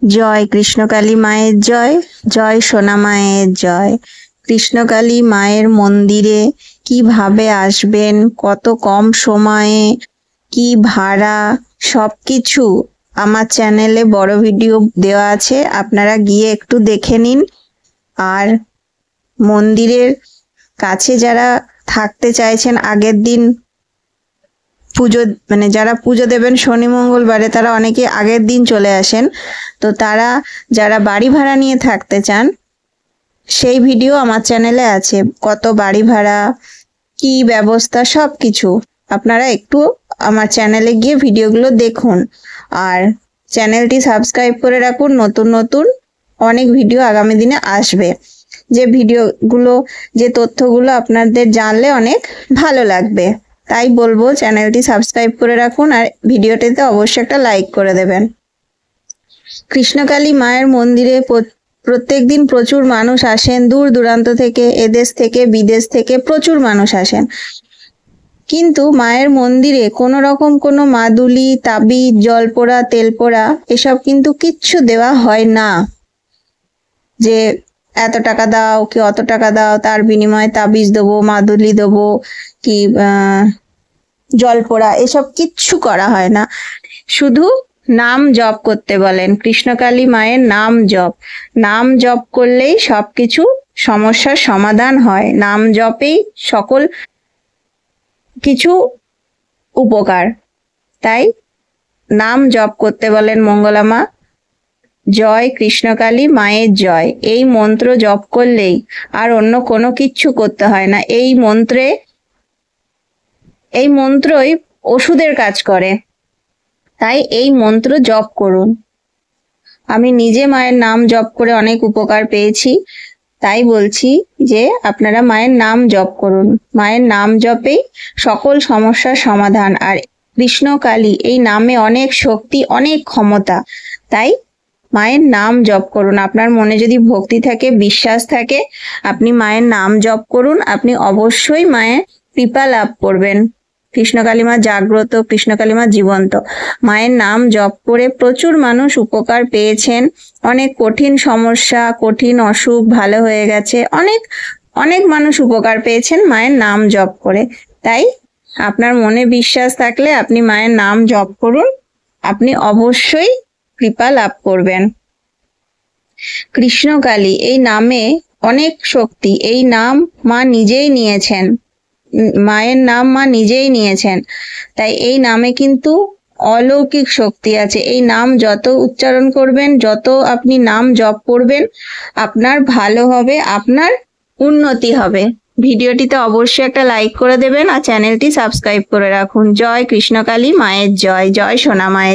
জয় কৃষ্ণকালী মায়ের জয়, জয় সোনা মায়ের জয়। কৃষ্ণকালী মায়ের মন্দিরে কিভাবে আসবেন, কত কম সময়ে, কি ভাড়া, সবকিছু আমার চ্যানেলে বড় ভিডিও দেওয়া আছে, আপনারা গিয়ে একটু দেখে নিন। আর মন্দিরের কাছে যারা থাকতে চাইছেন, আগের দিন পুজো যারা পুজো দেবেন শনি মঙ্গলবারে, তারা অনেকে আগের দিন চলে আসেন। তো তারা যারা বাড়ি ভাড়া নিয়ে থাকতে চান, সেই ভিডিও আমার চ্যানেলে আছে। কত বাড়ি ভাড়া, কি ব্যবস্থা, সব কিছু আপনারা একটু আমার চ্যানেলে গিয়ে ভিডিওগুলো দেখুন। আর চ্যানেলটি সাবস্ক্রাইব করে রাখুন, নতুন নতুন অনেক ভিডিও আগামী দিনে আসবে। যে ভিডিওগুলো, যে তথ্যগুলো আপনাদের জানলে অনেক ভালো লাগবে, তাই বলবো চ্যানেলটি সাবস্ক্রাইব করে রাখুন আর ভিডিওটিতে অবশ্যই একটা লাইক করে দেবেন। কৃষ্ণকালী মায়ের মন্দিরে প্রত্যেক দিন প্রচুর মানুষ আসেন, দূর দূরান্ত থেকে, এদেশ থেকে বিদেশ থেকে প্রচুর মানুষ আসেন। কিন্তু মায়ের মন্দিরে কোনো রকম কোনো মাদুলি, তাবিজ, জলপোড়া, তেলপোড়া এসব কিন্তু কিচ্ছু দেওয়া হয় না। যে এত টাকা দাও কি অত টাকা দাও, তার বিনিময়ে তাবিজ দেবো, মাদুলি দেবো, কি জলপোড়া, এসব কিচ্ছু করা হয় না। শুধু নাম জপ করতে বলেন, কৃষ্ণকালী মায়ের নাম জপ। নাম জপ করলেই সবকিছু সমস্যার সমাধান হয়। নাম জপেই সকল কিছু উপকার। তাই নাম জপ করতে বলেন মঙ্গলা মা। জয় কৃষ্ণকালী মায়ের জয়, এই মন্ত্র জপ করলেই আর অন্য কোনো কিচ্ছু করতে হয় না। এই মন্ত্রই ওষুধের কাজ করে, তাই এই মন্ত্র জপ করুন। আমি নিজে মায়ের নাম জপ করে অনেক উপকার পেয়েছি, তাই বলছি যে আপনারা মায়ের নাম জপ করুন। মায়ের নাম জপেই সকল সমস্যার সমাধান। আর কৃষ্ণকালী এই নামে অনেক শক্তি, অনেক ক্ষমতা, তাই মায়ের নাম জপ করুন। আপনার মনে যদি ভক্তি থাকে, বিশ্বাস থাকে, আপনি মায়ের নাম জপ করুন, আপনি অবশ্যই মায়ের কৃপা লাভ করবেন। কৃষ্ণকালী মা জাগ্রত, কৃষ্ণকালী মা জীবন্ত। মায়ের নাম জপ করে প্রচুর মানুষ উপকার পেয়েছেন। অনেক কঠিন সমস্যা, কঠিন অসুখ ভালো হয়ে গেছে। অনেক অনেক মানুষ উপকার পেয়েছেন মায়ের নাম জপ করে। তাই আপনার মনে বিশ্বাস থাকলে আপনি মায়ের নাম জপ করুন, আপনি অবশ্যই কৃপা লাভ করবেন। কৃষ্ণকালী এই নামে অনেক শক্তি। এই নাম মা নিজেই নিয়েছেন, মায়ের নাম মা নিজেই নিয়েছেন। তাই এই নামে কিন্তু অলৌকিক শক্তি আছে। এই নাম যত উচ্চারণ করবেন, যত আপনি নাম জপ করবেন, আপনার ভালো হবে, আপনার উন্নতি হবে। ভিডিওটিতে অবশ্যই একটা লাইক করে দেবেন আর চ্যানেলটি সাবস্ক্রাইব করে রাখুন। জয় কৃষ্ণকালী মায়ের জয়, জয় সোনা মায়ের।